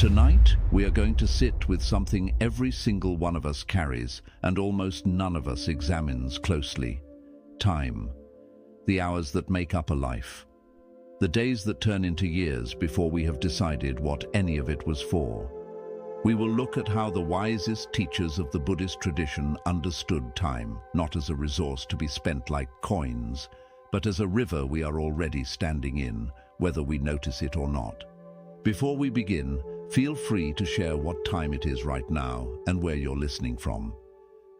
Tonight, we are going to sit with something every single one of us carries and almost none of us examines closely. Time. The hours that make up a life. The days that turn into years before we have decided what any of it was for. We will look at how the wisest teachers of the Buddhist tradition understood time, not as a resource to be spent like coins, but as a river we are already standing in, whether we notice it or not. Before we begin, feel free to share what time it is right now and where you're listening from.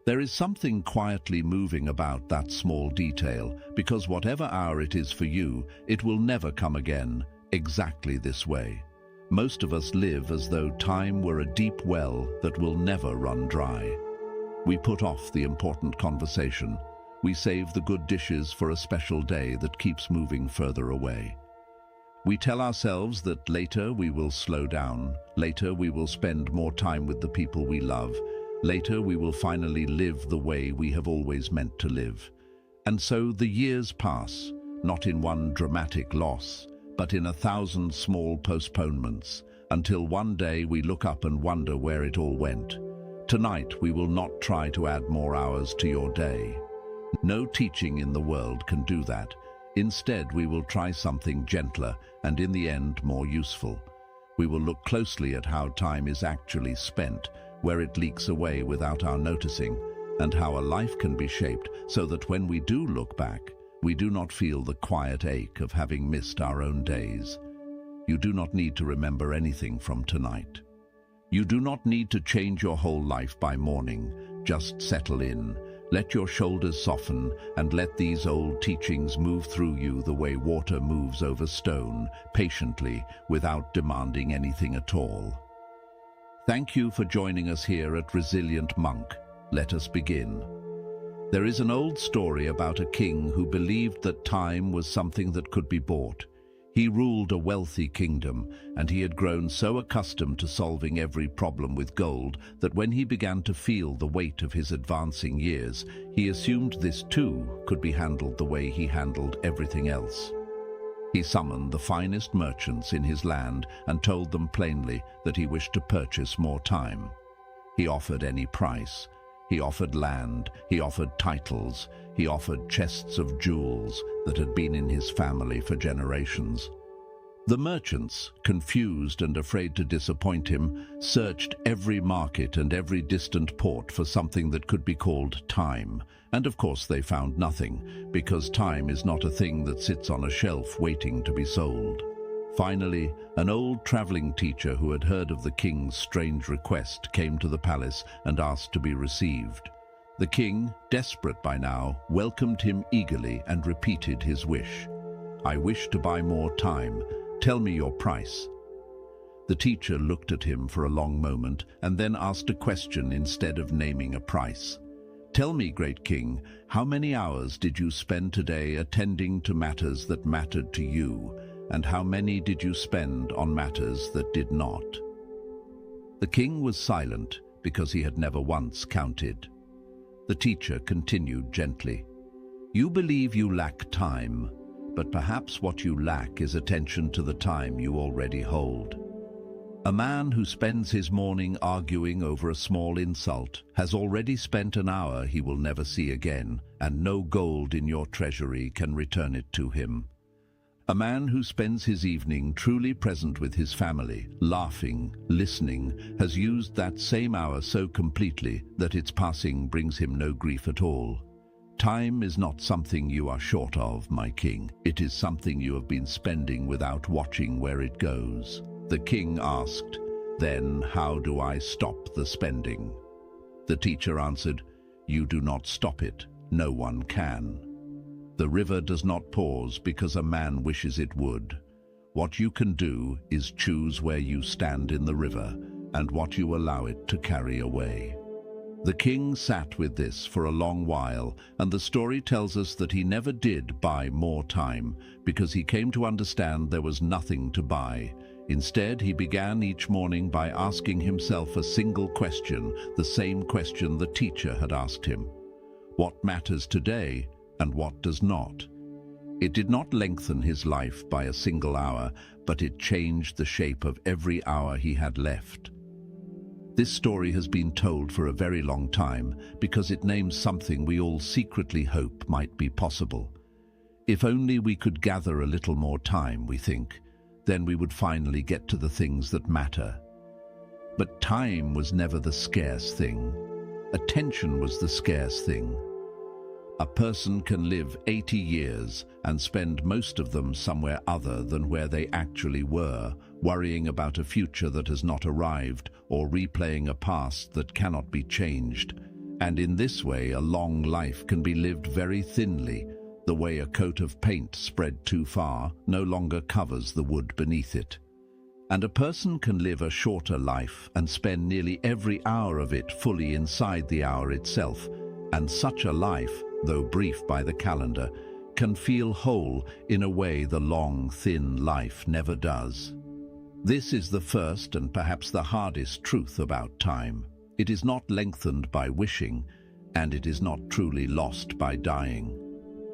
There is something quietly moving about that small detail, because whatever hour it is for you, it will never come again, exactly this way. Most of us live as though time were a deep well that will never run dry. We put off the important conversation. We save the good dishes for a special day that keeps moving further away. We tell ourselves that later we will slow down, later we will spend more time with the people we love, later we will finally live the way we have always meant to live. And so the years pass, not in one dramatic loss, but in 1,000 small postponements, until one day we look up and wonder where it all went. Tonight we will not try to add more hours to your day. No teaching in the world can do that. Instead, we will try something gentler and in the end more useful. We will look closely at how time is actually spent, where it leaks away without our noticing, and how a life can be shaped so that when we do look back, we do not feel the quiet ache of having missed our own days. You do not need to remember anything from tonight. You do not need to change your whole life by morning. Just settle in. Let your shoulders soften and let these old teachings move through you the way water moves over stone, patiently, without demanding anything at all. Thank you for joining us here at Resilient Monk. Let us begin. There is an old story about a king who believed that time was something that could be bought. He ruled a wealthy kingdom, and he had grown so accustomed to solving every problem with gold that when he began to feel the weight of his advancing years, he assumed this too could be handled the way he handled everything else. He summoned the finest merchants in his land and told them plainly that he wished to purchase more time. He offered any price. He offered land, he offered titles, he offered chests of jewels that had been in his family for generations. The merchants, confused and afraid to disappoint him, searched every market and every distant port for something that could be called time. And of course they found nothing, because time is not a thing that sits on a shelf waiting to be sold. Finally, an old traveling teacher who had heard of the king's strange request came to the palace and asked to be received. The king, desperate by now, welcomed him eagerly and repeated his wish. "I wish to buy more time. Tell me your price." The teacher looked at him for a long moment and then asked a question instead of naming a price. "Tell me, great king, how many hours did you spend today attending to matters that mattered to you? And how many did you spend on matters that did not?" The king was silent because he had never once counted. The teacher continued gently. "You believe you lack time, but perhaps what you lack is attention to the time you already hold. A man who spends his morning arguing over a small insult has already spent an hour he will never see again, and no gold in your treasury can return it to him. A man who spends his evening truly present with his family, laughing, listening, has used that same hour so completely that its passing brings him no grief at all. Time is not something you are short of, my king. It is something you have been spending without watching where it goes." The king asked, "Then how do I stop the spending?" The teacher answered, "You do not stop it. No one can. The river does not pause because a man wishes it would. What you can do is choose where you stand in the river and what you allow it to carry away." The king sat with this for a long while, and the story tells us that he never did buy more time because he came to understand there was nothing to buy. Instead, he began each morning by asking himself a single question, the same question the teacher had asked him. What matters today and what does not? It did not lengthen his life by a single hour, but it changed the shape of every hour he had left. This story has been told for a very long time because it names something we all secretly hope might be possible. If only we could gather a little more time, we think, then we would finally get to the things that matter. But time was never the scarce thing. Attention was the scarce thing. A person can live 80 years and spend most of them somewhere other than where they actually were, worrying about a future that has not arrived or replaying a past that cannot be changed. And in this way, a long life can be lived very thinly, the way a coat of paint spread too far no longer covers the wood beneath it. And a person can live a shorter life and spend nearly every hour of it fully inside the hour itself, and such a life, though brief by the calendar, can feel whole in a way the long, thin life never does. This is the first and perhaps the hardest truth about time. It is not lengthened by wishing, and it is not truly lost by dying.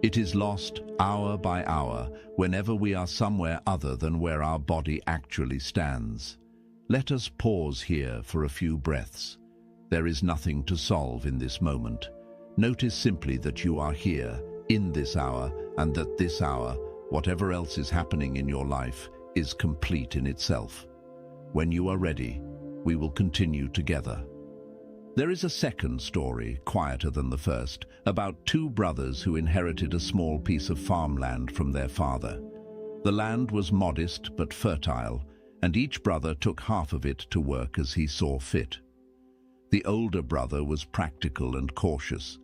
It is lost hour by hour whenever we are somewhere other than where our body actually stands. Let us pause here for a few breaths. There is nothing to solve in this moment. Notice simply that you are here, in this hour, and that this hour, whatever else is happening in your life, is complete in itself. When you are ready, we will continue together. There is a second story, quieter than the first, about two brothers who inherited a small piece of farmland from their father. The land was modest but fertile, and each brother took half of it to work as he saw fit. The older brother was practical and cautious.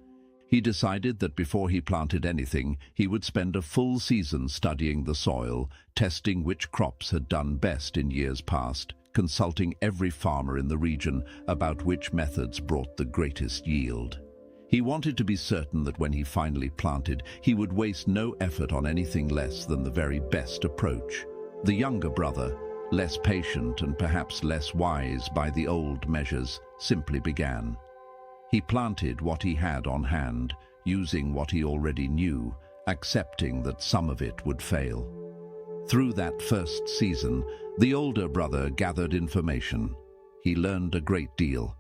He decided that before he planted anything, he would spend a full season studying the soil, testing which crops had done best in years past, consulting every farmer in the region about which methods brought the greatest yield. He wanted to be certain that when he finally planted, he would waste no effort on anything less than the very best approach. The younger brother, less patient and perhaps less wise by the old measures, simply began. He planted what he had on hand, using what he already knew, accepting that some of it would fail. Through that first season, the older brother gathered information. He learned a great deal.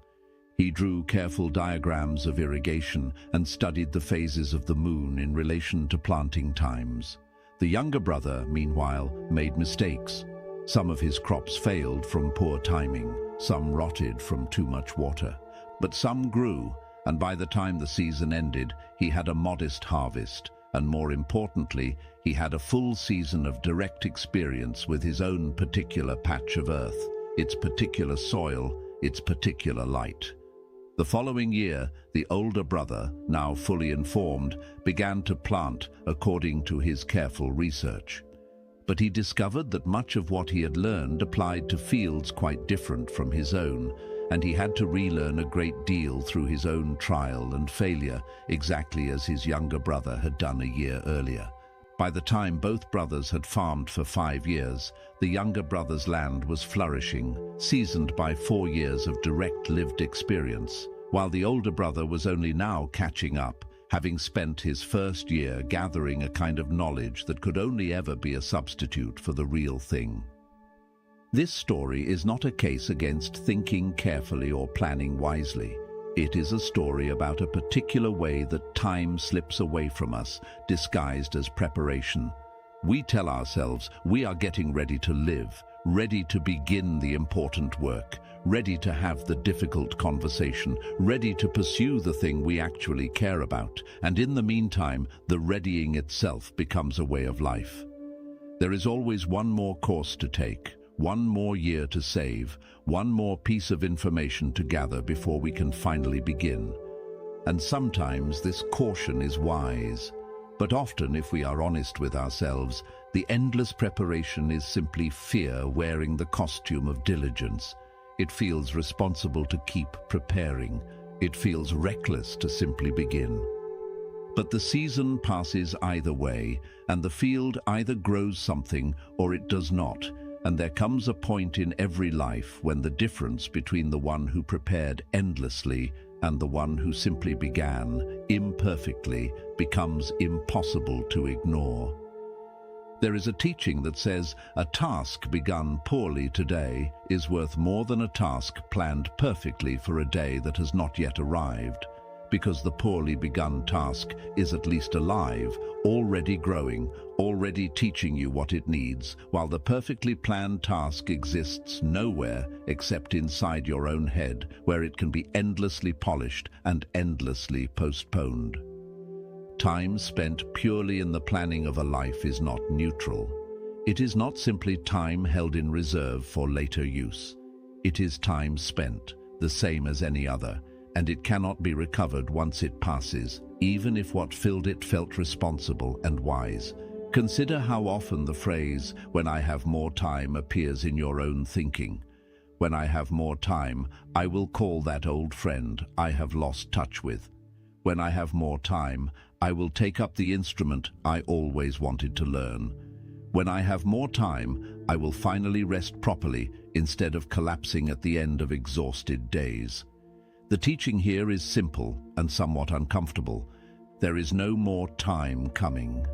He drew careful diagrams of irrigation and studied the phases of the moon in relation to planting times. The younger brother, meanwhile, made mistakes. Some of his crops failed from poor timing, some rotted from too much water. But some grew, and by the time the season ended, he had a modest harvest, and more importantly, he had a full season of direct experience with his own particular patch of earth, its particular soil, its particular light. The following year, the older brother, now fully informed, began to plant according to his careful research. But he discovered that much of what he had learned applied to fields quite different from his own, and he had to relearn a great deal through his own trial and failure, exactly as his younger brother had done a year earlier. By the time both brothers had farmed for 5 years, the younger brother's land was flourishing, seasoned by 4 years of direct lived experience, while the older brother was only now catching up, having spent his first year gathering a kind of knowledge that could only ever be a substitute for the real thing. This story is not a case against thinking carefully or planning wisely. It is a story about a particular way that time slips away from us, disguised as preparation. We tell ourselves we are getting ready to live, ready to begin the important work, ready to have the difficult conversation, ready to pursue the thing we actually care about, and in the meantime, the readying itself becomes a way of life. There is always one more course to take, one more year to save, one more piece of information to gather before we can finally begin. And sometimes this caution is wise. But often, if we are honest with ourselves, the endless preparation is simply fear wearing the costume of diligence. It feels responsible to keep preparing. It feels reckless to simply begin. But the season passes either way, and the field either grows something or it does not. And there comes a point in every life when the difference between the one who prepared endlessly and the one who simply began imperfectly becomes impossible to ignore. There is a teaching that says a task begun poorly today is worth more than a task planned perfectly for a day that has not yet arrived, because the poorly begun task is at least alive, already growing, already teaching you what it needs, while the perfectly planned task exists nowhere except inside your own head, where it can be endlessly polished and endlessly postponed. Time spent purely in the planning of a life is not neutral. It is not simply time held in reserve for later use. It is time spent, the same as any other, and it cannot be recovered once it passes, even if what filled it felt responsible and wise. Consider how often the phrase, "when I have more time," appears in your own thinking. When I have more time, I will call that old friend I have lost touch with. When I have more time, I will take up the instrument I always wanted to learn. When I have more time, I will finally rest properly instead of collapsing at the end of exhausted days. The teaching here is simple and somewhat uncomfortable. There is no more time coming.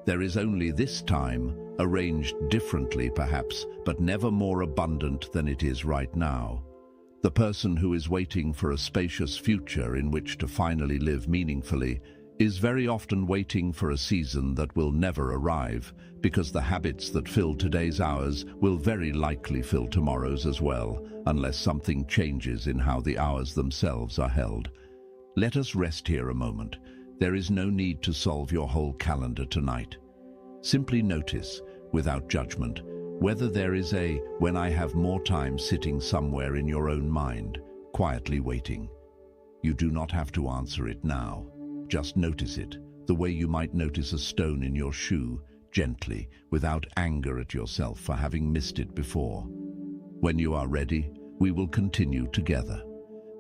There is only this time, arranged differently perhaps, but never more abundant than it is right now. The person who is waiting for a spacious future in which to finally live meaningfully is very often waiting for a season that will never arrive, because the habits that fill today's hours will very likely fill tomorrow's as well, unless something changes in how the hours themselves are held. Let us rest here a moment. There is no need to solve your whole calendar tonight. Simply notice, without judgment, whether there is a "when I have more time" sitting somewhere in your own mind, quietly waiting. You do not have to answer it now. Just notice it, the way you might notice a stone in your shoe, gently, without anger at yourself for having missed it before. When you are ready, we will continue together.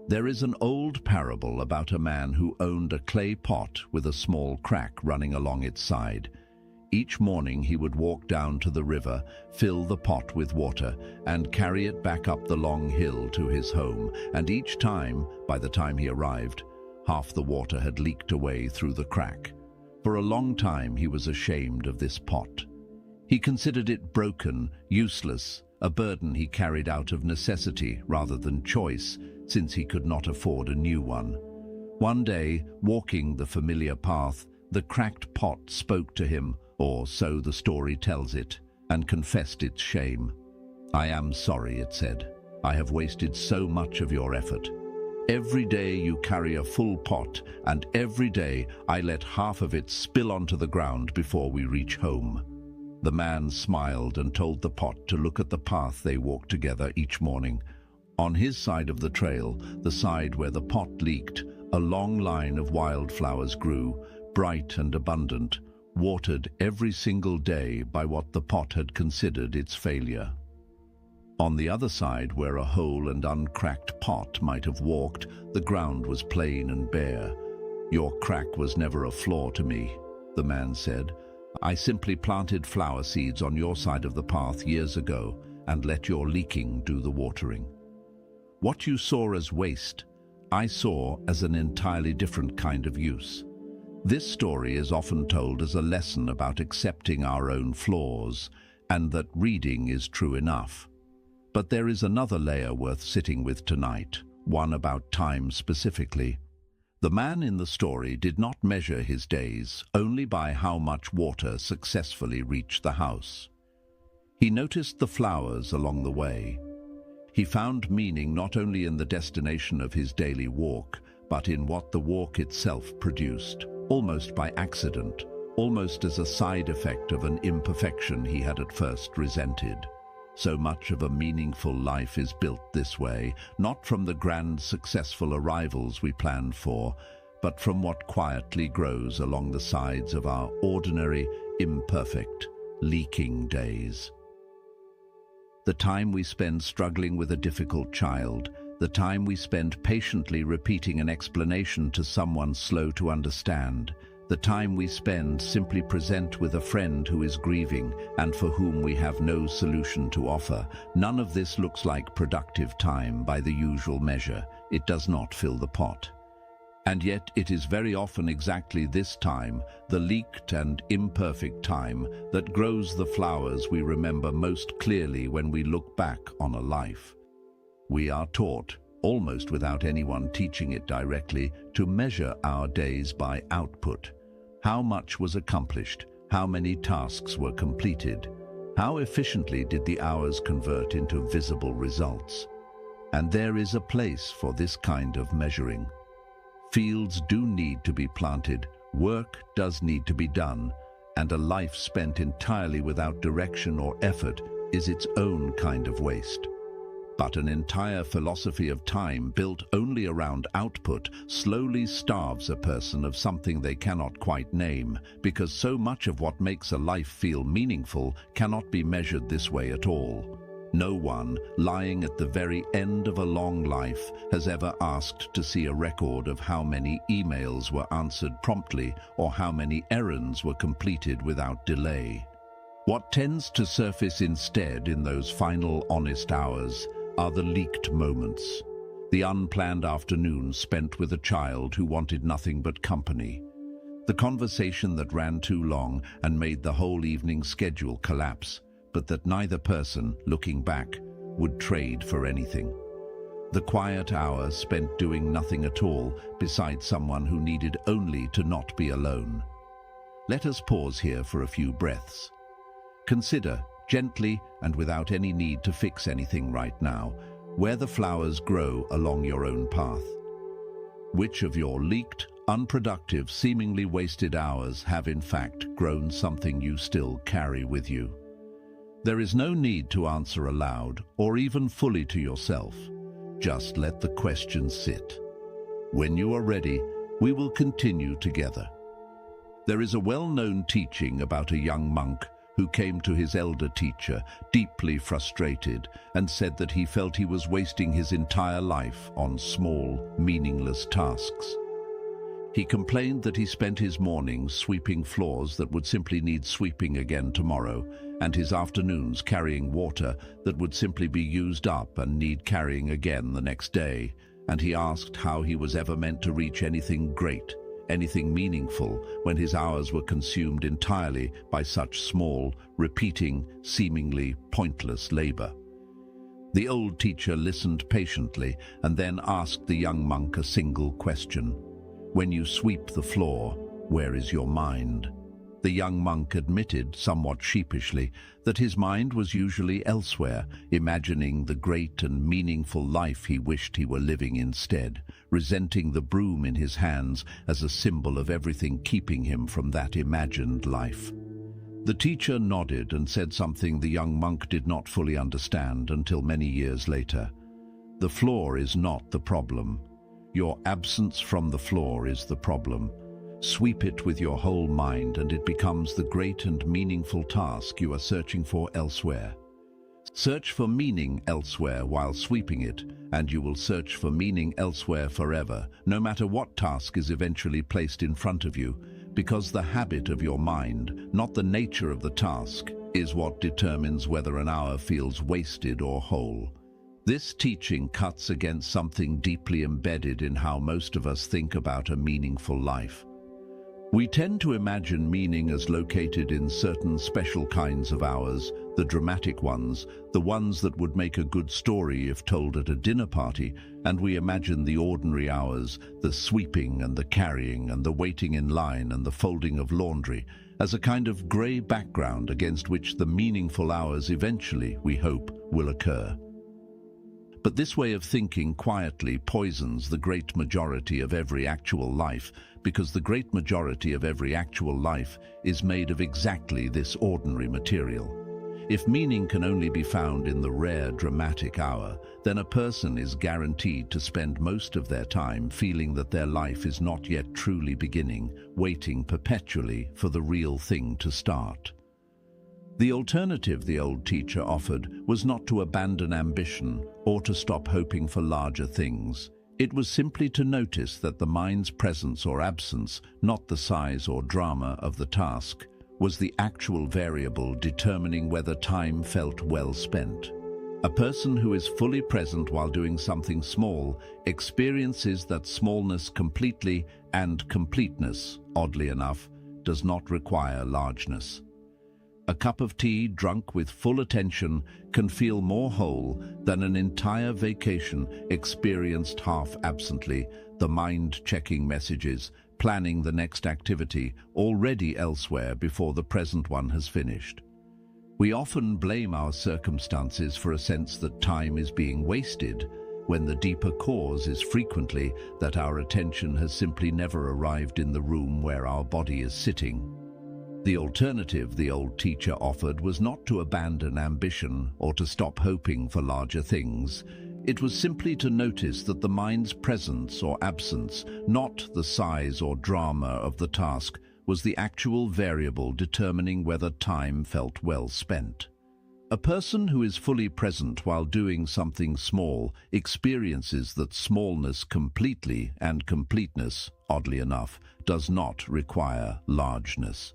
There is an old parable about a man who owned a clay pot with a small crack running along its side. Each morning he would walk down to the river, fill the pot with water, and carry it back up the long hill to his home, and each time, by the time he arrived, half the water had leaked away through the crack. For a long time he was ashamed of this pot. He considered it broken, useless, a burden he carried out of necessity rather than choice, since he could not afford a new one. One day, walking the familiar path, the cracked pot spoke to him, or so the story tells it, and confessed its shame. "I am sorry," it said. "I have wasted so much of your effort. Every day you carry a full pot, and every day I let half of it spill onto the ground before we reach home." The man smiled and told the pot to look at the path they walked together each morning. On his side of the trail, the side where the pot leaked, a long line of wildflowers grew, bright and abundant, watered every single day by what the pot had considered its failure. On the other side, where a whole and uncracked pot might have walked, the ground was plain and bare. "Your crack was never a flaw to me," the man said. "I simply planted flower seeds on your side of the path years ago and let your leaking do the watering. What you saw as waste, I saw as an entirely different kind of use." This story is often told as a lesson about accepting our own flaws, and that reading is true enough. But there is another layer worth sitting with tonight, one about time specifically. The man in the story did not measure his days only by how much water successfully reached the house. He noticed the flowers along the way. He found meaning not only in the destination of his daily walk, but in what the walk itself produced, almost by accident, almost as a side effect of an imperfection he had at first resented. So much of a meaningful life is built this way, not from the grand successful arrivals we planned for, but from what quietly grows along the sides of our ordinary, imperfect, leaking days. The time we spend struggling with a difficult child, the time we spend patiently repeating an explanation to someone slow to understand, the time we spend simply present with a friend who is grieving and for whom we have no solution to offer, none of this looks like productive time by the usual measure. It does not fill the pot. And yet it is very often exactly this time, the leaked and imperfect time, that grows the flowers we remember most clearly when we look back on a life. We are taught, almost without anyone teaching it directly, to measure our days by output. How much was accomplished? How many tasks were completed? How efficiently did the hours convert into visible results? And there is a place for this kind of measuring. Fields do need to be planted, work does need to be done, and a life spent entirely without direction or effort is its own kind of waste. But an entire philosophy of time built only around output slowly starves a person of something they cannot quite name, because so much of what makes a life feel meaningful cannot be measured this way at all. No one, lying at the very end of a long life, has ever asked to see a record of how many emails were answered promptly or how many errands were completed without delay. What tends to surface instead in those final honest hours are the leaked moments, the unplanned afternoons spent with a child who wanted nothing but company, the conversation that ran too long and made the whole evening schedule collapse, but that neither person, looking back, would trade for anything. The quiet hours spent doing nothing at all beside someone who needed only to not be alone. Let us pause here for a few breaths. Consider, gently and without any need to fix anything right now, where the flowers grow along your own path. Which of your leaked, unproductive, seemingly wasted hours have in fact grown something you still carry with you? There is no need to answer aloud or even fully to yourself. Just let the question sit. When you are ready, we will continue together. There is a well-known teaching about a young monk who came to his elder teacher, deeply frustrated, and said that he felt he was wasting his entire life on small, meaningless tasks. He complained that he spent his mornings sweeping floors that would simply need sweeping again tomorrow, and his afternoons carrying water that would simply be used up and need carrying again the next day, and he asked how he was ever meant to reach anything great, anything meaningful, when his hours were consumed entirely by such small, repeating, seemingly pointless labor. The old teacher listened patiently and then asked the young monk a single question. When you sweep the floor, where is your mind? The young monk admitted, somewhat sheepishly, that his mind was usually elsewhere, imagining the great and meaningful life he wished he were living instead, resenting the broom in his hands as a symbol of everything keeping him from that imagined life. The teacher nodded and said something the young monk did not fully understand until many years later. The floor is not the problem. Your absence from the floor is the problem. Sweep it with your whole mind and it becomes the great and meaningful task you are searching for elsewhere. Search for meaning elsewhere while sweeping it, and you will search for meaning elsewhere forever, no matter what task is eventually placed in front of you, because the habit of your mind, not the nature of the task, is what determines whether an hour feels wasted or whole. This teaching cuts against something deeply embedded in how most of us think about a meaningful life. We tend to imagine meaning as located in certain special kinds of hours, the dramatic ones, the ones that would make a good story if told at a dinner party, and we imagine the ordinary hours, the sweeping and the carrying and the waiting in line and the folding of laundry, as a kind of grey background against which the meaningful hours eventually, we hope, will occur. But this way of thinking quietly poisons the great majority of every actual life, because the great majority of every actual life is made of exactly this ordinary material. If meaning can only be found in the rare dramatic hour, then a person is guaranteed to spend most of their time feeling that their life is not yet truly beginning, waiting perpetually for the real thing to start. The alternative the old teacher offered was not to abandon ambition or to stop hoping for larger things. It was simply to notice that the mind's presence or absence, not the size or drama of the task, was the actual variable determining whether time felt well spent. A person who is fully present while doing something small experiences that smallness completely, and completeness, oddly enough, does not require largeness. A cup of tea drunk with full attention can feel more whole than an entire vacation experienced half absently, the mind checking messages, planning the next activity, already elsewhere before the present one has finished. We often blame our circumstances for a sense that time is being wasted, when the deeper cause is frequently that our attention has simply never arrived in the room where our body is sitting. The alternative the old teacher offered was not to abandon ambition or to stop hoping for larger things. It was simply to notice that the mind's presence or absence, not the size or drama of the task, was the actual variable determining whether time felt well spent. A person who is fully present while doing something small experiences that smallness completely, and completeness, oddly enough, does not require largeness.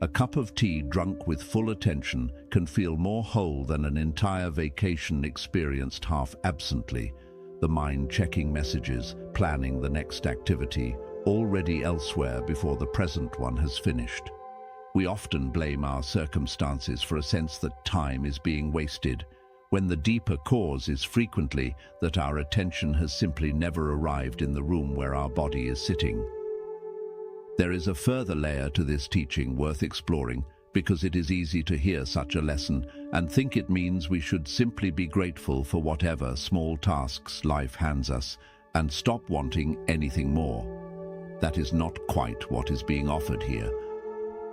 A cup of tea drunk with full attention can feel more whole than an entire vacation experienced half absently, the mind checking messages, planning the next activity, already elsewhere before the present one has finished. We often blame our circumstances for a sense that time is being wasted, when the deeper cause is frequently that our attention has simply never arrived in the room where our body is sitting. There is a further layer to this teaching worth exploring, because it is easy to hear such a lesson and think it means we should simply be grateful for whatever small tasks life hands us and stop wanting anything more. That is not quite what is being offered here.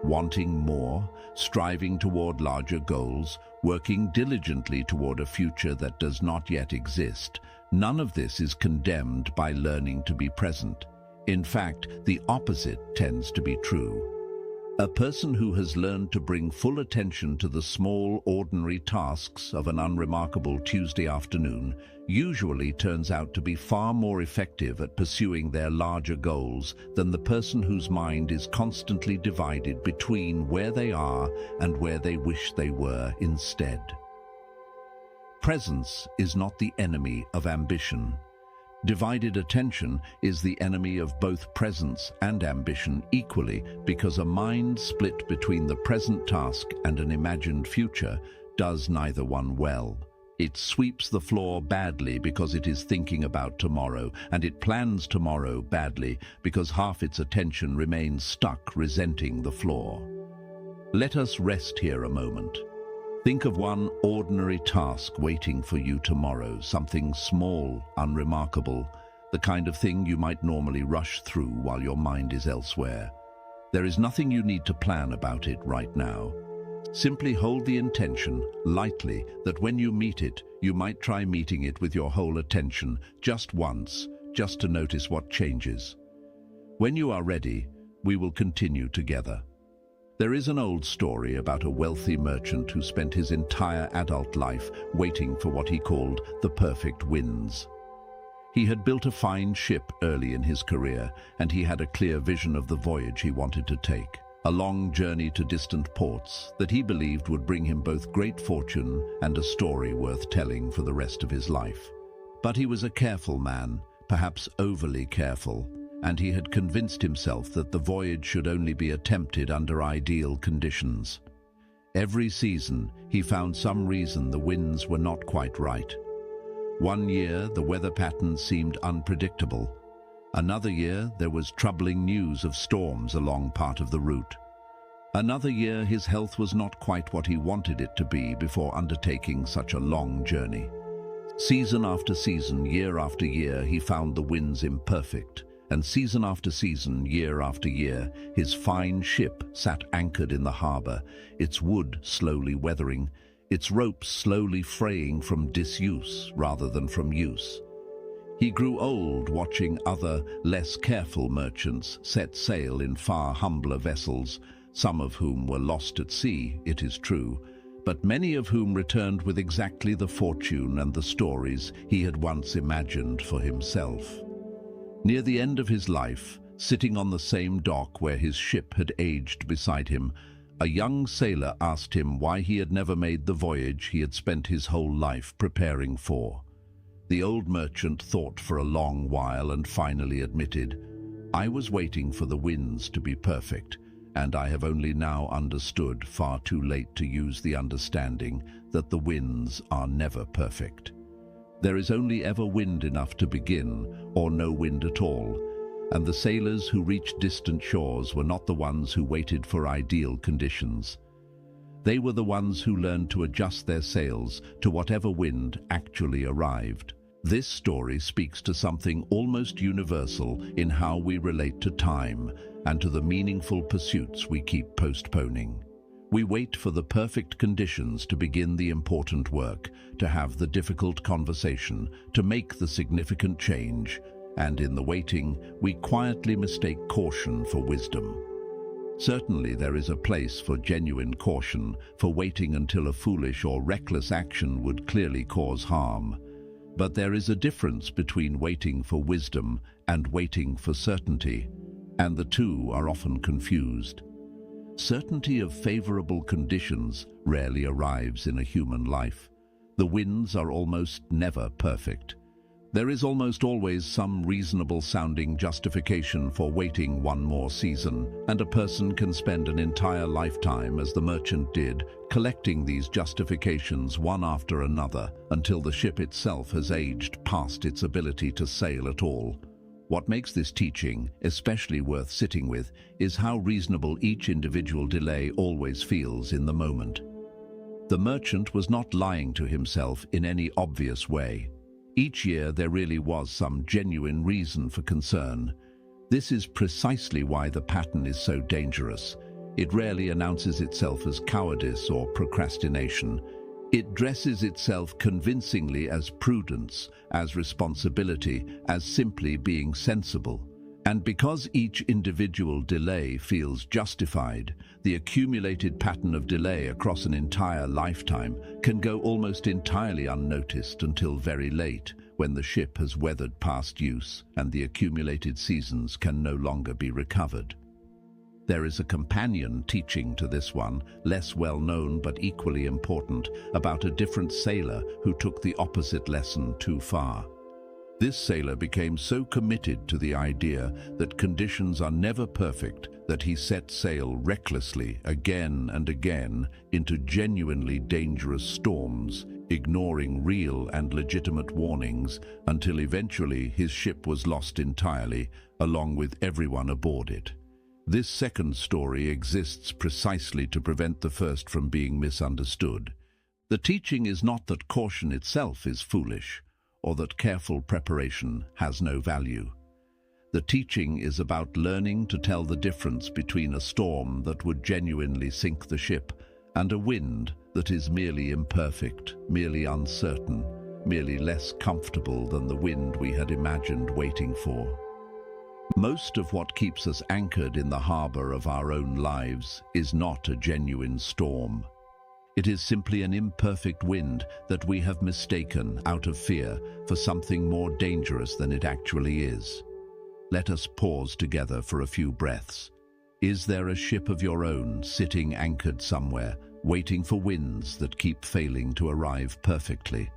Wanting more, striving toward larger goals, working diligently toward a future that does not yet exist, none of this is condemned by learning to be present. In fact, the opposite tends to be true. A person who has learned to bring full attention to the small, ordinary tasks of an unremarkable Tuesday afternoon usually turns out to be far more effective at pursuing their larger goals than the person whose mind is constantly divided between where they are and where they wish they were instead. Presence is not the enemy of ambition. Divided attention is the enemy of both presence and ambition equally, because a mind split between the present task and an imagined future does neither one well. It sweeps the floor badly because it is thinking about tomorrow, and it plans tomorrow badly because half its attention remains stuck resenting the floor. Let us rest here a moment. Think of one ordinary task waiting for you tomorrow, something small, unremarkable, the kind of thing you might normally rush through while your mind is elsewhere. There is nothing you need to plan about it right now. Simply hold the intention lightly that when you meet it, you might try meeting it with your whole attention, just once, just to notice what changes. When you are ready, we will continue together. There is an old story about a wealthy merchant who spent his entire adult life waiting for what he called the perfect winds. He had built a fine ship early in his career, and he had a clear vision of the voyage he wanted to take, a long journey to distant ports that he believed would bring him both great fortune and a story worth telling for the rest of his life. But he was a careful man, perhaps overly careful, and he had convinced himself that the voyage should only be attempted under ideal conditions. Every season, he found some reason the winds were not quite right. One year, the weather pattern seemed unpredictable. Another year, there was troubling news of storms along part of the route. Another year, his health was not quite what he wanted it to be before undertaking such a long journey. Season after season, year after year, he found the winds imperfect. And season after season, year after year, his fine ship sat anchored in the harbor, its wood slowly weathering, its ropes slowly fraying from disuse rather than from use. He grew old watching other, less careful merchants set sail in far humbler vessels, some of whom were lost at sea, it is true, but many of whom returned with exactly the fortune and the stories he had once imagined for himself. Near the end of his life, sitting on the same dock where his ship had aged beside him, A young sailor asked him why he had never made the voyage he had spent his whole life preparing for. The old merchant thought for a long while and finally admitted, "I was waiting for the winds to be perfect, and I have only now understood, far too late to use the understanding, that the winds are never perfect. There is only ever wind enough to begin, or no wind at all, and the sailors who reached distant shores were not the ones who waited for ideal conditions. They were the ones who learned to adjust their sails to whatever wind actually arrived." This story speaks to something almost universal in how we relate to time and to the meaningful pursuits we keep postponing. We wait for the perfect conditions to begin the important work, to have the difficult conversation, to make the significant change, and in the waiting, we quietly mistake caution for wisdom. Certainly there is a place for genuine caution, for waiting until a foolish or reckless action would clearly cause harm. But there is a difference between waiting for wisdom and waiting for certainty, and the two are often confused. Certainty of favorable conditions rarely arrives in a human life. The winds are almost never perfect. There is almost always some reasonable-sounding justification for waiting one more season, and a person can spend an entire lifetime, as the merchant did, collecting these justifications one after another until the ship itself has aged past its ability to sail at all. What makes this teaching especially worth sitting with is how reasonable each individual delay always feels in the moment. The merchant was not lying to himself in any obvious way. Each year there really was some genuine reason for concern. This is precisely why the pattern is so dangerous. It rarely announces itself as cowardice or procrastination. It dresses itself convincingly as prudence, as responsibility, as simply being sensible. And because each individual delay feels justified, the accumulated pattern of delay across an entire lifetime can go almost entirely unnoticed until very late, when the ship has weathered past use and the accumulated seasons can no longer be recovered. There is a companion teaching to this one, less well known but equally important, about a different sailor who took the opposite lesson too far. This sailor became so committed to the idea that conditions are never perfect that he set sail recklessly again and again into genuinely dangerous storms, ignoring real and legitimate warnings, until eventually his ship was lost entirely, along with everyone aboard it. This second story exists precisely to prevent the first from being misunderstood. The teaching is not that caution itself is foolish, or that careful preparation has no value. The teaching is about learning to tell the difference between a storm that would genuinely sink the ship and a wind that is merely imperfect, merely uncertain, merely less comfortable than the wind we had imagined waiting for. Most of what keeps us anchored in the harbor of our own lives is not a genuine storm. It is simply an imperfect wind that we have mistaken, out of fear, for something more dangerous than it actually is. Let us pause together for a few breaths. Is there a ship of your own sitting anchored somewhere, waiting for winds that keep failing to arrive perfectly?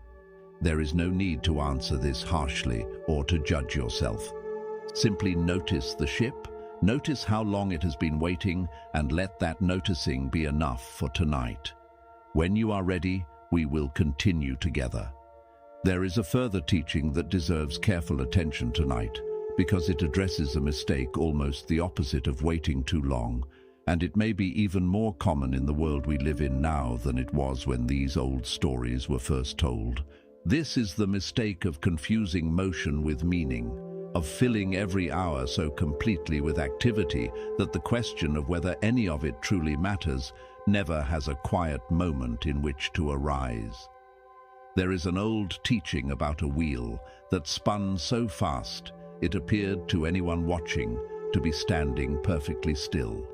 There is no need to answer this harshly or to judge yourself. Simply notice the ship, notice how long it has been waiting, and let that noticing be enough for tonight. When you are ready, we will continue together. There is a further teaching that deserves careful attention tonight, because it addresses a mistake almost the opposite of waiting too long, and it may be even more common in the world we live in now than it was when these old stories were first told. This is the mistake of confusing motion with meaning, of filling every hour so completely with activity that the question of whether any of it truly matters never has a quiet moment in which to arise. There is an old teaching about a wheel that spun so fast it appeared to anyone watching to be standing perfectly still.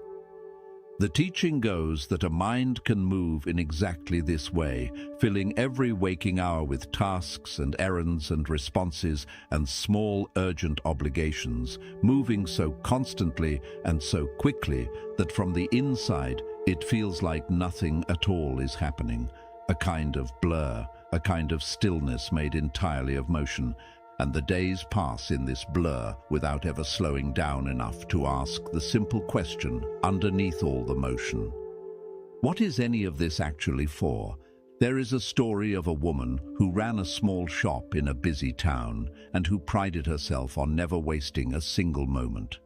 The teaching goes that a mind can move in exactly this way, filling every waking hour with tasks and errands and responses and small urgent obligations, moving so constantly and so quickly that from the inside It feels like nothing at all is happening, a kind of blur, a kind of stillness made entirely of motion, and the days pass in this blur without ever slowing down enough to ask the simple question underneath all the motion. What is any of this actually for? There is a story of a woman who ran a small shop in a busy town and who prided herself on never wasting a single moment.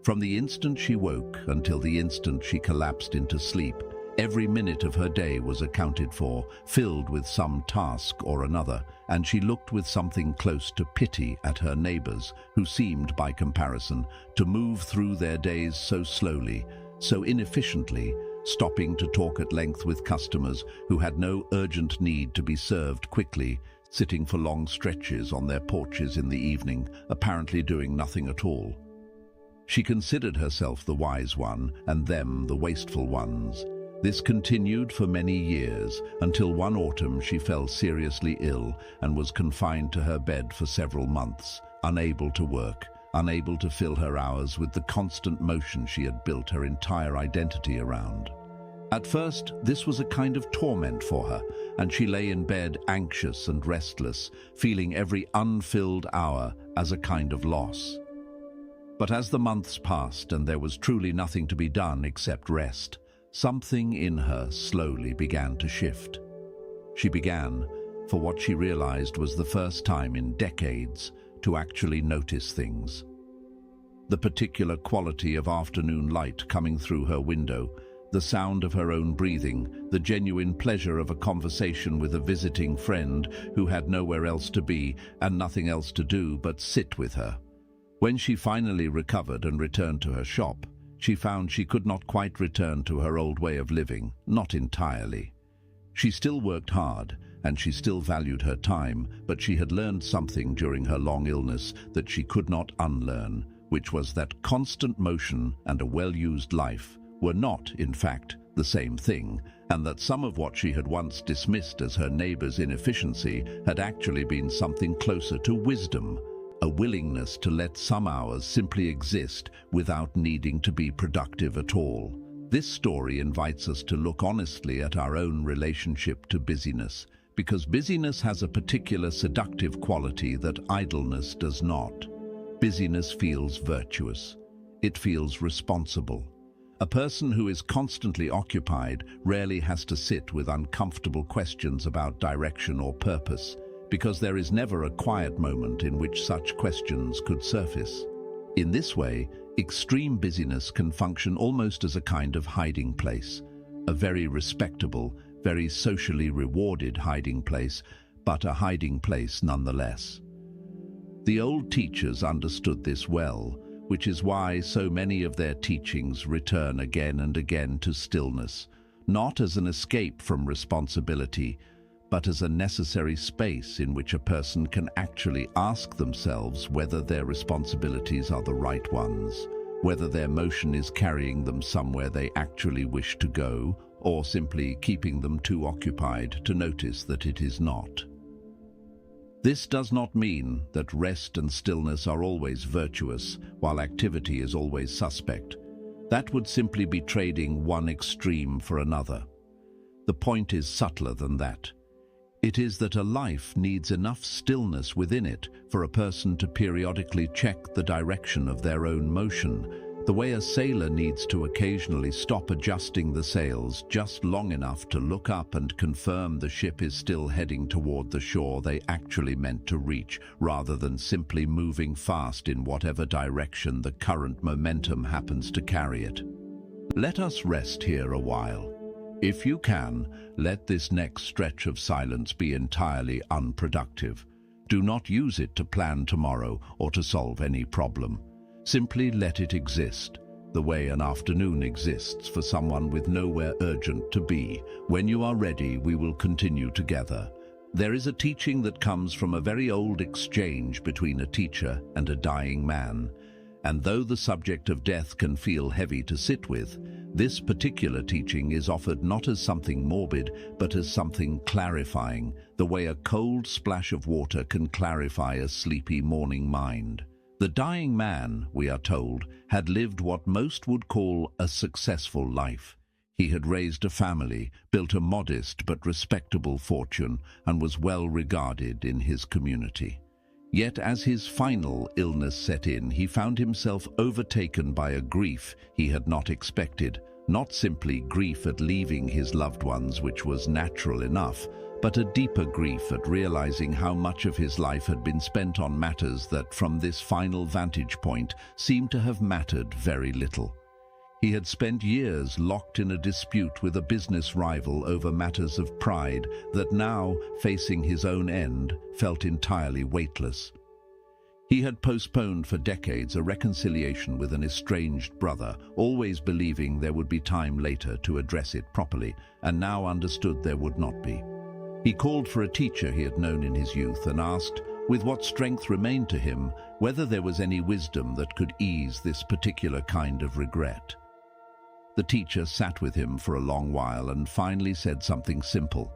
From the instant she woke until the instant she collapsed into sleep, every minute of her day was accounted for, filled with some task or another, and she looked with something close to pity at her neighbors, who seemed, by comparison, to move through their days so slowly, so inefficiently, stopping to talk at length with customers who had no urgent need to be served quickly, sitting for long stretches on their porches in the evening, apparently doing nothing at all. She considered herself the wise one, and them the wasteful ones. This continued for many years, until one autumn she fell seriously ill and was confined to her bed for several months, unable to work, unable to fill her hours with the constant motion she had built her entire identity around. At first, this was a kind of torment for her, and she lay in bed anxious and restless, feeling every unfilled hour as a kind of loss. But as the months passed and there was truly nothing to be done except rest, something in her slowly began to shift. She began, for what she realized was the first time in decades, to actually notice things. The particular quality of afternoon light coming through her window, the sound of her own breathing, the genuine pleasure of a conversation with a visiting friend who had nowhere else to be and nothing else to do but sit with her. When she finally recovered and returned to her shop, she found she could not quite return to her old way of living, not entirely. She still worked hard, and she still valued her time, but she had learned something during her long illness that she could not unlearn, which was that constant motion and a well-used life were not, in fact, the same thing, and that some of what she had once dismissed as her neighbor's inefficiency had actually been something closer to wisdom, a willingness to let some hours simply exist without needing to be productive at all. This story invites us to look honestly at our own relationship to busyness, because busyness has a particular seductive quality that idleness does not. Busyness feels virtuous. It feels responsible. A person who is constantly occupied rarely has to sit with uncomfortable questions about direction or purpose, because there is never a quiet moment in which such questions could surface. In this way, extreme busyness can function almost as a kind of hiding place, a very respectable, very socially rewarded hiding place, but a hiding place nonetheless. The old teachers understood this well, which is why so many of their teachings return again and again to stillness, not as an escape from responsibility, but as a necessary space in which a person can actually ask themselves whether their responsibilities are the right ones, whether their motion is carrying them somewhere they actually wish to go, or simply keeping them too occupied to notice that it is not. This does not mean that rest and stillness are always virtuous, while activity is always suspect. That would simply be trading one extreme for another. The point is subtler than that. It is that a life needs enough stillness within it for a person to periodically check the direction of their own motion, the way a sailor needs to occasionally stop adjusting the sails just long enough to look up and confirm the ship is still heading toward the shore they actually meant to reach, rather than simply moving fast in whatever direction the current momentum happens to carry it. Let us rest here a while. If you can, let this next stretch of silence be entirely unproductive. Do not use it to plan tomorrow or to solve any problem. Simply let it exist, the way an afternoon exists for someone with nowhere urgent to be. When you are ready, we will continue together. There is a teaching that comes from a very old exchange between a teacher and a dying man. And though the subject of death can feel heavy to sit with, this particular teaching is offered not as something morbid, but as something clarifying, the way a cold splash of water can clarify a sleepy morning mind. The dying man, we are told, had lived what most would call a successful life. He had raised a family, built a modest but respectable fortune, and was well regarded in his community. Yet as his final illness set in, he found himself overtaken by a grief he had not expected, not simply grief at leaving his loved ones, which was natural enough, but a deeper grief at realizing how much of his life had been spent on matters that, from this final vantage point, seemed to have mattered very little. He had spent years locked in a dispute with a business rival over matters of pride that now, facing his own end, felt entirely weightless. He had postponed for decades a reconciliation with an estranged brother, always believing there would be time later to address it properly, and now understood there would not be. He called for a teacher he had known in his youth and asked, with what strength remained to him, whether there was any wisdom that could ease this particular kind of regret. The teacher sat with him for a long while and finally said something simple.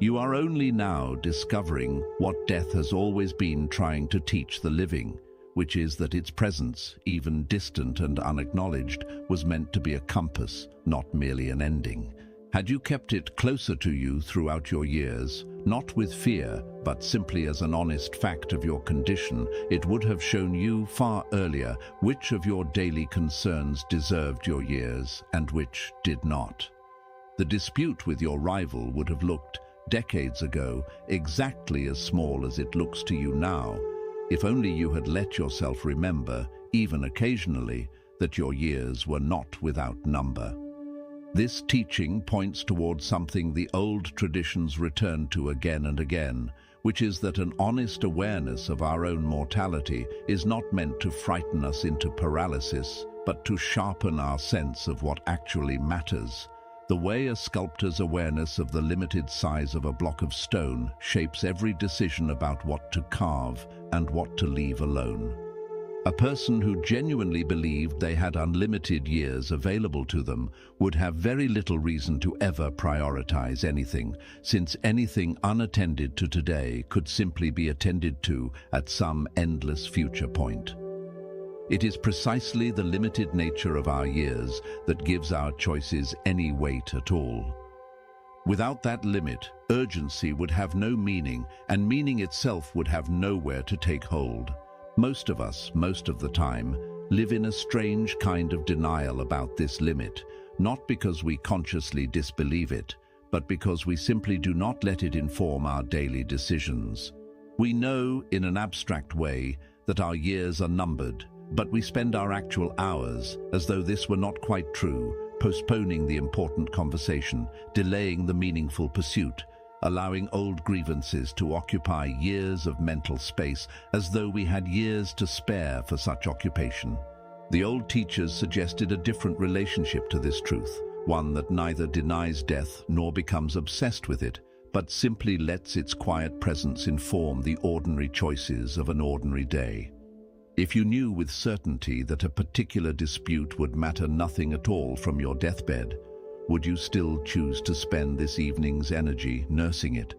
"You are only now discovering what death has always been trying to teach the living, which is that its presence, even distant and unacknowledged, was meant to be a compass, not merely an ending. Had you kept it closer to you throughout your years, not with fear, but simply as an honest fact of your condition, it would have shown you far earlier which of your daily concerns deserved your years and which did not. The dispute with your rival would have looked, decades ago, exactly as small as it looks to you now, if only you had let yourself remember, even occasionally, that your years were not without number." This teaching points towards something the old traditions return to again and again, which is that an honest awareness of our own mortality is not meant to frighten us into paralysis, but to sharpen our sense of what actually matters. The way a sculptor's awareness of the limited size of a block of stone shapes every decision about what to carve and what to leave alone. A person who genuinely believed they had unlimited years available to them would have very little reason to ever prioritize anything, since anything unattended to today could simply be attended to at some endless future point. It is precisely the limited nature of our years that gives our choices any weight at all. Without that limit, urgency would have no meaning, and meaning itself would have nowhere to take hold. Most of us, most of the time, live in a strange kind of denial about this limit, not because we consciously disbelieve it, but because we simply do not let it inform our daily decisions. We know, in an abstract way, that our years are numbered, but we spend our actual hours as though this were not quite true, postponing the important conversation, delaying the meaningful pursuit, allowing old grievances to occupy years of mental space as though we had years to spare for such occupation. The old teachers suggested a different relationship to this truth, one that neither denies death nor becomes obsessed with it, but simply lets its quiet presence inform the ordinary choices of an ordinary day. If you knew with certainty that a particular dispute would matter nothing at all from your deathbed, would you still choose to spend this evening's energy nursing it?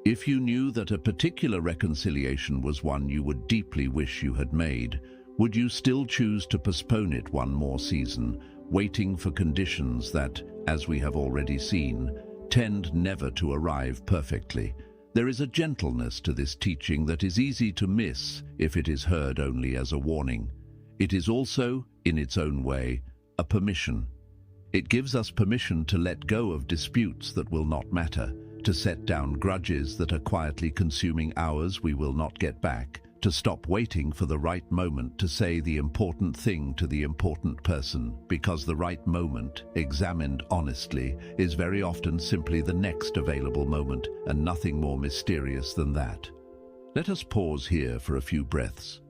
If you knew that a particular reconciliation was one you would deeply wish you had made, would you still choose to postpone it one more season, waiting for conditions that, as we have already seen, tend never to arrive perfectly? There is a gentleness to this teaching that is easy to miss if it is heard only as a warning. It is also, in its own way, a permission. It gives us permission to let go of disputes that will not matter, to set down grudges that are quietly consuming hours we will not get back, to stop waiting for the right moment to say the important thing to the important person, because the right moment, examined honestly, is very often simply the next available moment and nothing more mysterious than that. Let us pause here for a few breaths.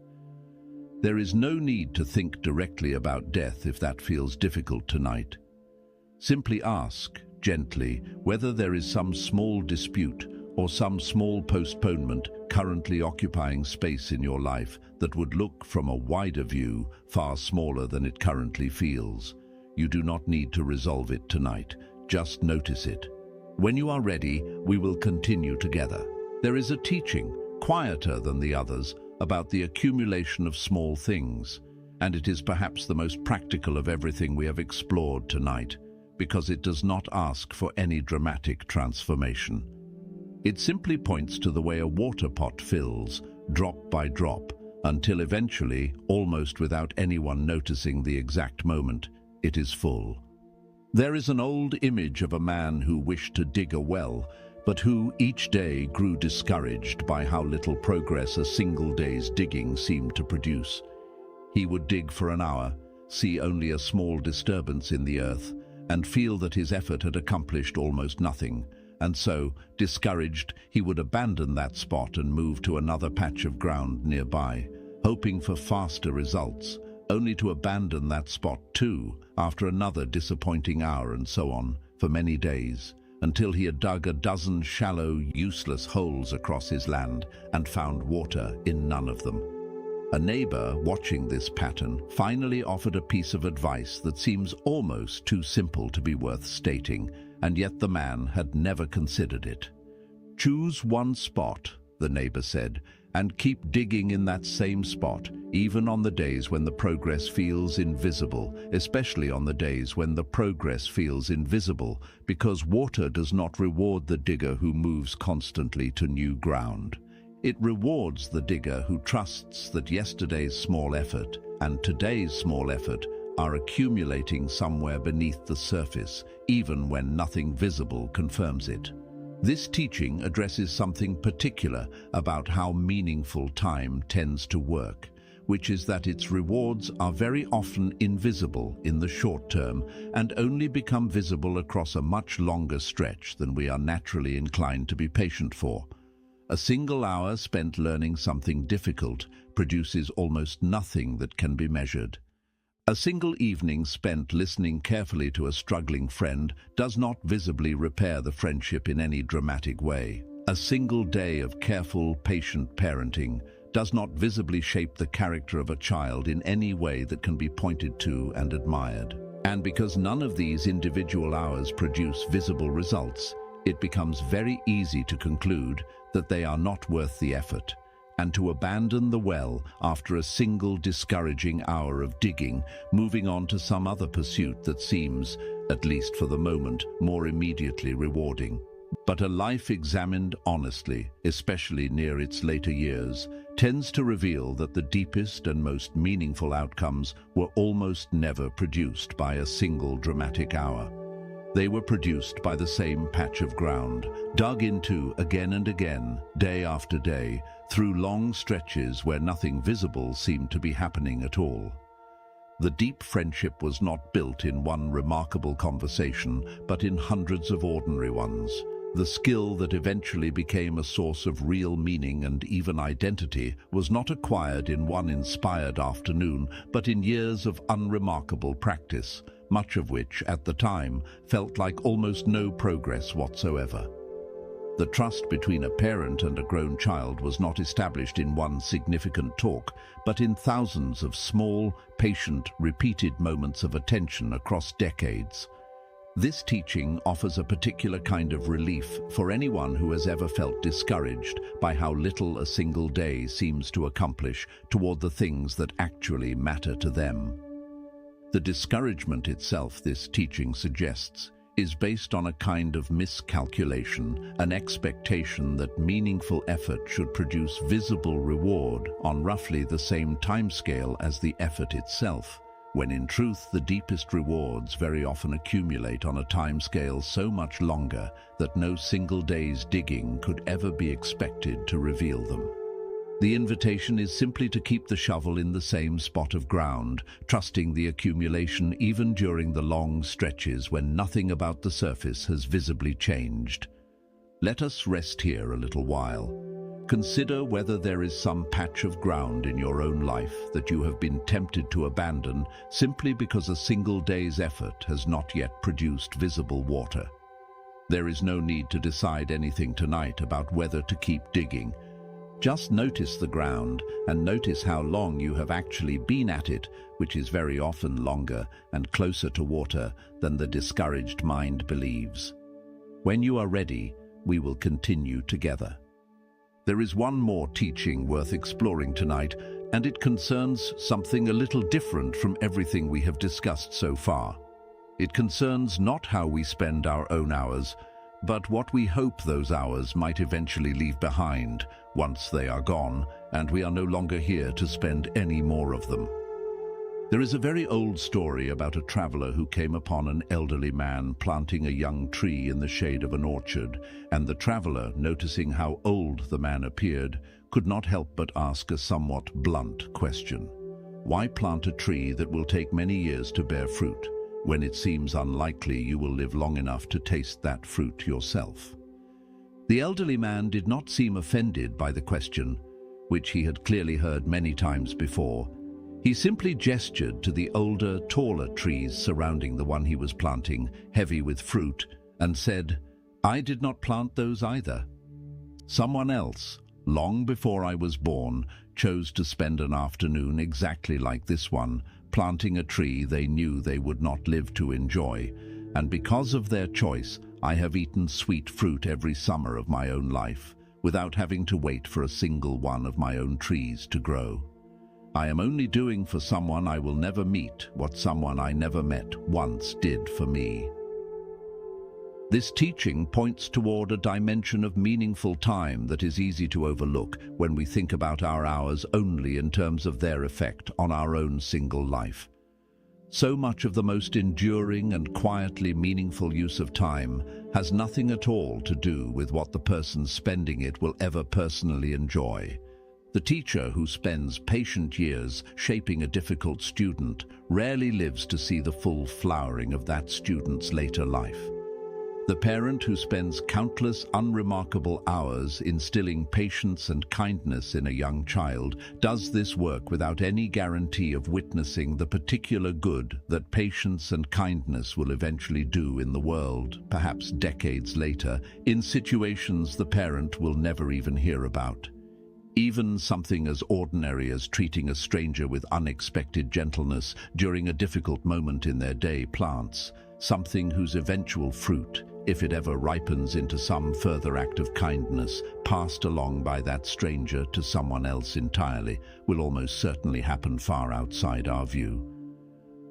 There is no need to think directly about death if that feels difficult tonight. Simply ask, gently, whether there is some small dispute or some small postponement currently occupying space in your life that would look from a wider view far smaller than it currently feels. You do not need to resolve it tonight, just notice it. When you are ready, we will continue together. There is a teaching, quieter than the others, about the accumulation of small things, and it is perhaps the most practical of everything we have explored tonight, because it does not ask for any dramatic transformation. It simply points to the way a water pot fills, drop by drop, until eventually, almost without anyone noticing the exact moment, it is full. There is an old image of a man who wished to dig a well, but who each day grew discouraged by how little progress a single day's digging seemed to produce. He would dig for an hour, see only a small disturbance in the earth, and feel that his effort had accomplished almost nothing, and so, discouraged, he would abandon that spot and move to another patch of ground nearby, hoping for faster results, only to abandon that spot too, after another disappointing hour, and so on, for many days, until he had dug a dozen shallow, useless holes across his land and found water in none of them. A neighbor, watching this pattern, finally offered a piece of advice that seems almost too simple to be worth stating, and yet the man had never considered it. "Choose one spot," the neighbor said, "and keep digging in that same spot, even on the days when the progress feels invisible, especially on the days when the progress feels invisible, because water does not reward the digger who moves constantly to new ground. It rewards the digger who trusts that yesterday's small effort and today's small effort are accumulating somewhere beneath the surface, even when nothing visible confirms it." This teaching addresses something particular about how meaningful time tends to work, which is that its rewards are very often invisible in the short term and only become visible across a much longer stretch than we are naturally inclined to be patient for. A single hour spent learning something difficult produces almost nothing that can be measured. A single evening spent listening carefully to a struggling friend does not visibly repair the friendship in any dramatic way. A single day of careful, patient parenting does not visibly shape the character of a child in any way that can be pointed to and admired. And because none of these individual hours produce visible results, it becomes very easy to conclude that they are not worth the effort, and to abandon the well after a single discouraging hour of digging, moving on to some other pursuit that seems, at least for the moment, more immediately rewarding. But a life examined honestly, especially near its later years, tends to reveal that the deepest and most meaningful outcomes were almost never produced by a single dramatic hour. They were produced by the same patch of ground, dug into again and again, day after day, through long stretches where nothing visible seemed to be happening at all. The deep friendship was not built in one remarkable conversation, but in hundreds of ordinary ones. The skill that eventually became a source of real meaning and even identity was not acquired in one inspired afternoon, but in years of unremarkable practice, much of which, at the time, felt like almost no progress whatsoever. The trust between a parent and a grown child was not established in one significant talk, but in thousands of small, patient, repeated moments of attention across decades. This teaching offers a particular kind of relief for anyone who has ever felt discouraged by how little a single day seems to accomplish toward the things that actually matter to them. The discouragement itself, this teaching suggests, is based on a kind of miscalculation, an expectation that meaningful effort should produce visible reward on roughly the same timescale as the effort itself, when in truth the deepest rewards very often accumulate on a timescale so much longer that no single day's digging could ever be expected to reveal them. The invitation is simply to keep the shovel in the same spot of ground, trusting the accumulation even during the long stretches when nothing about the surface has visibly changed. Let us rest here a little while. Consider whether there is some patch of ground in your own life that you have been tempted to abandon simply because a single day's effort has not yet produced visible water. There is no need to decide anything tonight about whether to keep digging. Just notice the ground and notice how long you have actually been at it, which is very often longer and closer to water than the discouraged mind believes. When you are ready, we will continue together. There is one more teaching worth exploring tonight, and it concerns something a little different from everything we have discussed so far. It concerns not how we spend our own hours, but what we hope those hours might eventually leave behind once they are gone and we are no longer here to spend any more of them. There is a very old story about a traveler who came upon an elderly man planting a young tree in the shade of an orchard, and the traveler, noticing how old the man appeared, could not help but ask a somewhat blunt question. Why plant a tree that will take many years to bear fruit, when it seems unlikely you will live long enough to taste that fruit yourself? The elderly man did not seem offended by the question, which he had clearly heard many times before. He simply gestured to the older, taller trees surrounding the one he was planting, heavy with fruit, and said, "I did not plant those either. Someone else, long before I was born, chose to spend an afternoon exactly like this one, planting a tree they knew they would not live to enjoy, and because of their choice, I have eaten sweet fruit every summer of my own life, without having to wait for a single one of my own trees to grow. I am only doing for someone I will never meet what someone I never met once did for me." This teaching points toward a dimension of meaningful time that is easy to overlook when we think about our hours only in terms of their effect on our own single life. So much of the most enduring and quietly meaningful use of time has nothing at all to do with what the person spending it will ever personally enjoy. The teacher who spends patient years shaping a difficult student rarely lives to see the full flowering of that student's later life. The parent who spends countless unremarkable hours instilling patience and kindness in a young child does this work without any guarantee of witnessing the particular good that patience and kindness will eventually do in the world, perhaps decades later, in situations the parent will never even hear about. Even something as ordinary as treating a stranger with unexpected gentleness during a difficult moment in their day plants something whose eventual fruit, if it ever ripens into some further act of kindness passed along by that stranger to someone else entirely, will almost certainly happen far outside our view.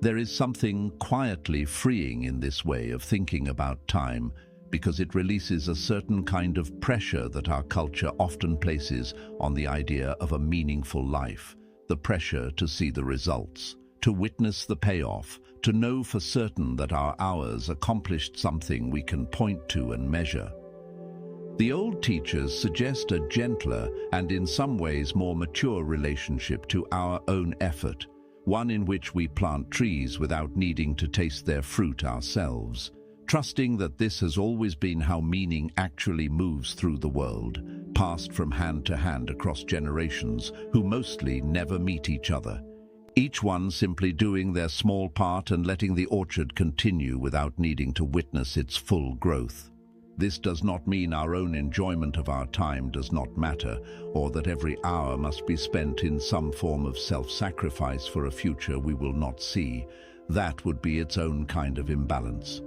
There is something quietly freeing in this way of thinking about time, because it releases a certain kind of pressure that our culture often places on the idea of a meaningful life, the pressure to see the results, to witness the payoff, to know for certain that our hours accomplished something we can point to and measure. The old teachers suggest a gentler and in some ways more mature relationship to our own effort, one in which we plant trees without needing to taste their fruit ourselves, trusting that this has always been how meaning actually moves through the world, passed from hand to hand across generations who mostly never meet each other, each one simply doing their small part and letting the orchard continue without needing to witness its full growth. This does not mean our own enjoyment of our time does not matter, or that every hour must be spent in some form of self-sacrifice for a future we will not see. That would be its own kind of imbalance.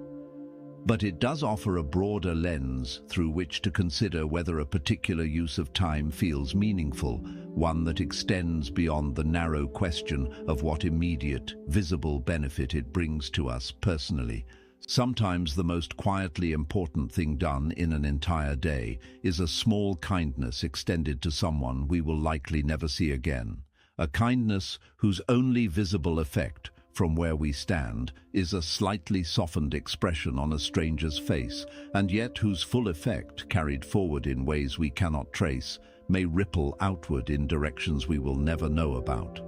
But it does offer a broader lens through which to consider whether a particular use of time feels meaningful, one that extends beyond the narrow question of what immediate, visible benefit it brings to us personally. Sometimes the most quietly important thing done in an entire day is a small kindness extended to someone we will likely never see again, a kindness whose only visible effect from where we stand is a slightly softened expression on a stranger's face, and yet whose full effect, carried forward in ways we cannot trace, may ripple outward in directions we will never know about.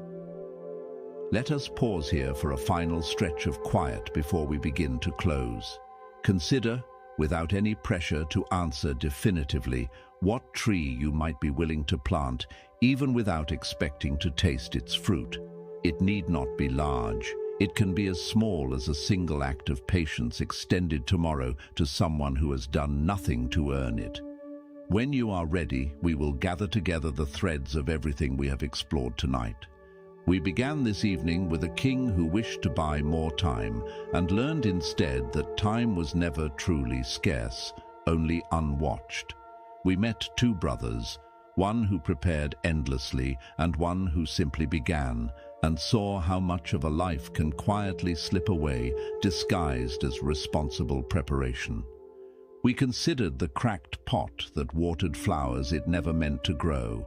Let us pause here for a final stretch of quiet before we begin to close. Consider, without any pressure to answer definitively, what tree you might be willing to plant, even without expecting to taste its fruit. It need not be large. It can be as small as a single act of patience extended tomorrow to someone who has done nothing to earn it. When you are ready, we will gather together the threads of everything we have explored tonight. We began this evening with a king who wished to buy more time and learned instead that time was never truly scarce, only unwatched. We met two brothers, one who prepared endlessly and one who simply began, and saw how much of a life can quietly slip away, disguised as responsible preparation. We considered the cracked pot that watered flowers it never meant to grow,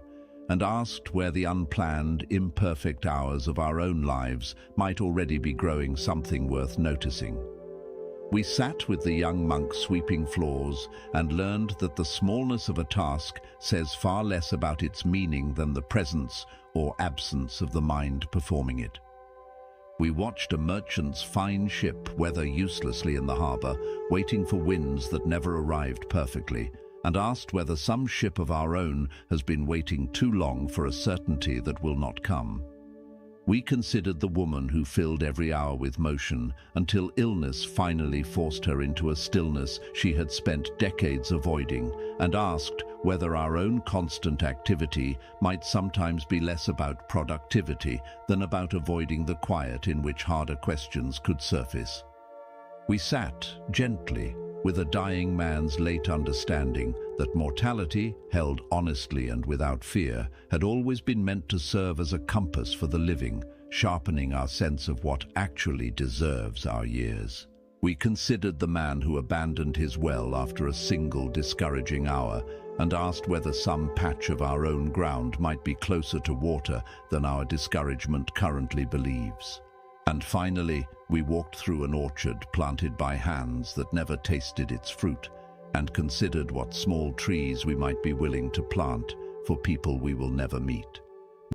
and asked where the unplanned, imperfect hours of our own lives might already be growing something worth noticing. We sat with the young monk sweeping floors and learned that the smallness of a task says far less about its meaning than the presence or absence of the mind performing it. We watched a merchant's fine ship weather uselessly in the harbor, waiting for winds that never arrived perfectly, and asked whether some ship of our own has been waiting too long for a certainty that will not come. We considered the woman who filled every hour with motion until illness finally forced her into a stillness she had spent decades avoiding, and asked whether our own constant activity might sometimes be less about productivity than about avoiding the quiet in which harder questions could surface. We sat gently with a dying man's late understanding that mortality, held honestly and without fear, had always been meant to serve as a compass for the living, sharpening our sense of what actually deserves our years. We considered the man who abandoned his well after a single discouraging hour and asked whether some patch of our own ground might be closer to water than our discouragement currently believes. And finally, we walked through an orchard planted by hands that never tasted its fruit, and considered what small trees we might be willing to plant for people we will never meet.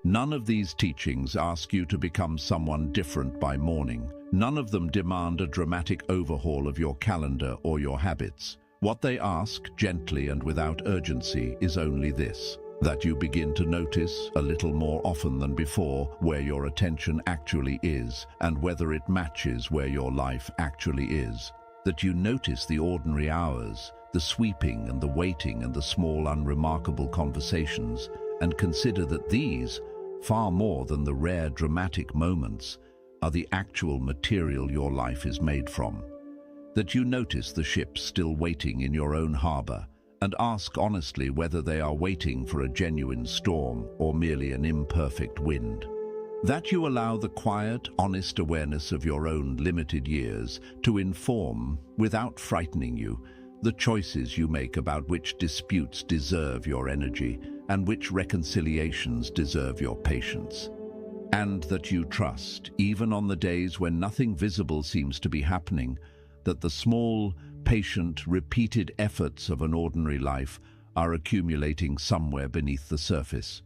None of these teachings ask you to become someone different by morning. None of them demand a dramatic overhaul of your calendar or your habits. What they ask, gently and without urgency, is only this: that you begin to notice, a little more often than before, where your attention actually is, and whether it matches where your life actually is. That you notice the ordinary hours, the sweeping and the waiting and the small unremarkable conversations, and consider that these, far more than the rare dramatic moments, are the actual material your life is made from. That you notice the ships still waiting in your own harbor, and ask honestly whether they are waiting for a genuine storm or merely an imperfect wind. That you allow the quiet, honest awareness of your own limited years to inform, without frightening you, the choices you make about which disputes deserve your energy and which reconciliations deserve your patience. And that you trust, even on the days when nothing visible seems to be happening, that the small, patient, repeated efforts of an ordinary life are accumulating somewhere beneath the surface,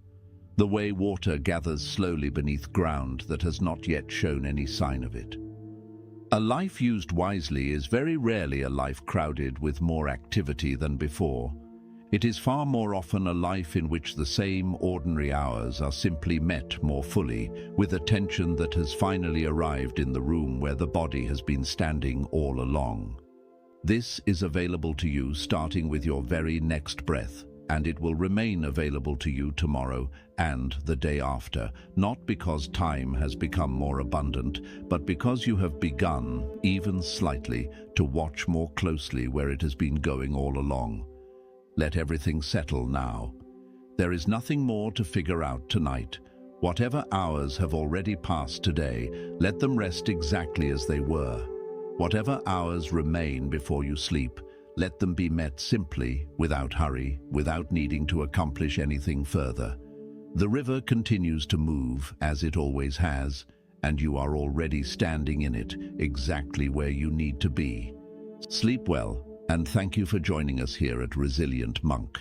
the way water gathers slowly beneath ground that has not yet shown any sign of it. A life used wisely is very rarely a life crowded with more activity than before. It is far more often a life in which the same ordinary hours are simply met more fully, with attention that has finally arrived in the room where the body has been standing all along. This is available to you starting with your very next breath, and it will remain available to you tomorrow and the day after, not because time has become more abundant, but because you have begun, even slightly, to watch more closely where it has been going all along. Let everything settle now. There is nothing more to figure out tonight. Whatever hours have already passed today, let them rest exactly as they were. Whatever hours remain before you sleep, let them be met simply, without hurry, without needing to accomplish anything further. The river continues to move, as it always has, and you are already standing in it, exactly where you need to be. Sleep well, and thank you for joining us here at Resilient Monk.